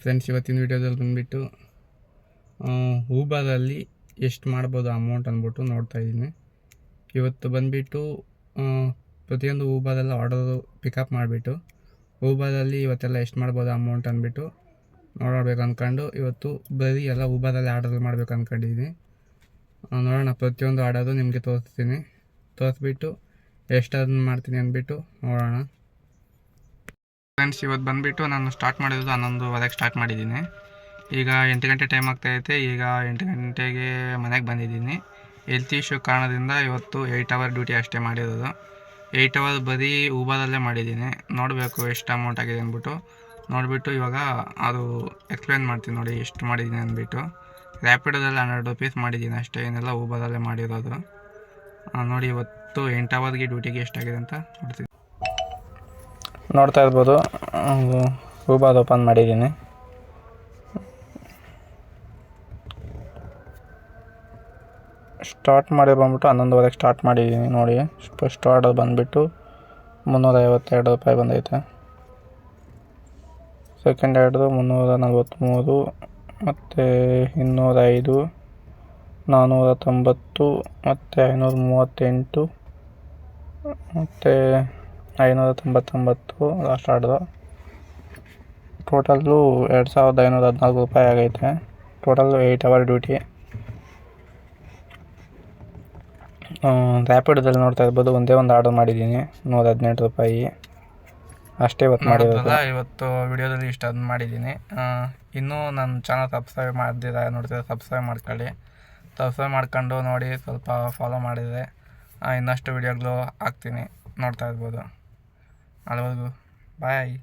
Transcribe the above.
Friends, ಇವತ್ತಿನ ವೀಡಿಯೋದಲ್ಲಿ ಬಂದುಬಿಟ್ಟು ಊಬರಲ್ಲಿ ಎಷ್ಟು ಮಾಡ್ಬೋದು ಅಮೌಂಟ್ ಅಂದ್ಬಿಟ್ಟು ನೋಡ್ತಾ ಇದ್ದೀನಿ. ಇವತ್ತು ಬಂದುಬಿಟ್ಟು ಪ್ರತಿಯೊಂದು ಊಬರೆಲ್ಲ ಆರ್ಡರ್ ಪಿಕಪ್ ಮಾಡಿಬಿಟ್ಟು ಊಬರಲ್ಲಿ ಇವತ್ತೆಲ್ಲ ಎಷ್ಟು ಮಾಡ್ಬೋದು ಅಮೌಂಟ್ ಅಂದ್ಬಿಟ್ಟು ನೋಡಬೇಕು ಅಂದ್ಕೊಂಡು ಇವತ್ತು ಬರೀ ಎಲ್ಲ ಊಬರಲ್ಲಿ ಆರ್ಡರ್ ಮಾಡಬೇಕು ಅಂದ್ಕೊಂಡಿದ್ದೀನಿ. ನೋಡೋಣ, ಪ್ರತಿಯೊಂದು ಆರ್ಡರು ನಿಮಗೆ ತೋರಿಸ್ಬಿಟ್ಟು ಎಷ್ಟು ಅದನ್ನು ಮಾಡ್ತೀನಿ ಅಂದ್ಬಿಟ್ಟು ನೋಡೋಣ. ಫ್ರೆಂಡ್ಸ್, ಇವತ್ತು ಬಂದುಬಿಟ್ಟು ನಾನು ಸ್ಟಾರ್ಟ್ ಮಾಡಿರೋದು 11:15 ಸ್ಟಾರ್ಟ್ ಮಾಡಿದ್ದೀನಿ. ಈಗ 8 ಗಂಟೆ ಟೈಮ್ ಆಗ್ತಾಯಿದೆ. ಈಗ 8 ಗಂಟೆಗೆ ಮನೆಗೆ ಬಂದಿದ್ದೀನಿ. ಹೆಲ್ತ್ ಇಶ್ಯೂ ಕಾರಣದಿಂದ ಇವತ್ತು 8 ಅವರ್ ಡ್ಯೂಟಿ ಅಷ್ಟೇ ಮಾಡಿರೋದು. 8 ಅವರ್ ಬರೀ ಊಬರಲ್ಲೇ ಮಾಡಿದ್ದೀನಿ. ನೋಡಬೇಕು ಎಷ್ಟು ಅಮೌಂಟ್ ಆಗಿದೆ ಅಂದ್ಬಿಟ್ಟು. ನೋಡಿಬಿಟ್ಟು ಇವಾಗ ಅದು ಎಕ್ಸ್ಪ್ಲೇನ್ ಮಾಡ್ತೀನಿ ನೋಡಿ ಎಷ್ಟು ಮಾಡಿದ್ದೀನಿ ಅಂದ್ಬಿಟ್ಟು. ರ್ಯಾಪಿಡೋದಲ್ಲಿ 100 ರೂಪೀಸ್ ಮಾಡಿದ್ದೀನಿ ಅಷ್ಟೇ, ಏನೆಲ್ಲ ಊಬರಲ್ಲೇ ಮಾಡಿರೋದು. ನೋಡಿ ಇವತ್ತು 8 ಅವರ್ಗೆ ಡ್ಯೂಟಿಗೆ ಎಷ್ಟಾಗಿದೆ ಅಂತ ನೋಡ್ತಾ ಇರ್ಬೋದು. ಊಬರ್ ಓಪನ್ ಮಾಡಿದ್ದೀನಿ. ಸ್ಟಾರ್ಟ್ ಮಾಡಿ ಬಂದ್ಬಿಟ್ಟು 11:15 ಸ್ಟಾರ್ಟ್ ಮಾಡಿದ್ದೀನಿ. ನೋಡಿ, ಫಸ್ಟ್ ಆರ್ಡರ್ ಬಂದುಬಿಟ್ಟು 352 ರೂಪಾಯಿ ಬಂದೈತೆ. ಸೆಕೆಂಡ್ ಆರ್ಡರು 343, ಮತ್ತು 205, 490, ಮತ್ತು 538, ಮತ್ತು 599 ಲಾಸ್ಟ್ ಆರ್ಡ್ರು. ಟೋಟಲ್ಲು 2514 ರೂಪಾಯಿ ಆಗೈತೆ. Total 8 hour duty. ರ್ಯಾಪಿಡೋದಲ್ಲಿ ನೋಡ್ತಾ ಇರ್ಬೋದು, ಒಂದೇ ಒಂದು ಆರ್ಡರ್ ಮಾಡಿದ್ದೀನಿ 118 ರೂಪಾಯಿ ಅಷ್ಟೇ ಇವತ್ತು ಮಾಡಿರೋದು. ಇವತ್ತು ವಿಡಿಯೋದಲ್ಲಿ ಇಷ್ಟು ಅದನ್ನು ಮಾಡಿದ್ದೀನಿ. ಇನ್ನೂ ನನ್ನ ಚಾನಲ್ ಸಬ್ಸ್ಕ್ರೈಬ್ ಮಾಡ್ದಿರ ನೋಡ್ತಿದ್ರೆ ಸಬ್ಸ್ಕ್ರೈಬ್ ಮಾಡ್ಕೊಳ್ಳಿ. ಸಬ್ಸ್ಕ್ರೈಬ್ ಮಾಡ್ಕೊಂಡು ನೋಡಿ, ಸ್ವಲ್ಪ ಫಾಲೋ ಮಾಡಿದರೆ ಇನ್ನಷ್ಟು ವಿಡಿಯೋಗಳು ಹಾಕ್ತೀನಿ, ನೋಡ್ತಾ ಇರ್ಬೋದು. ಅಲ್ಲಿವರೆಗೂ ಬಾಯ್.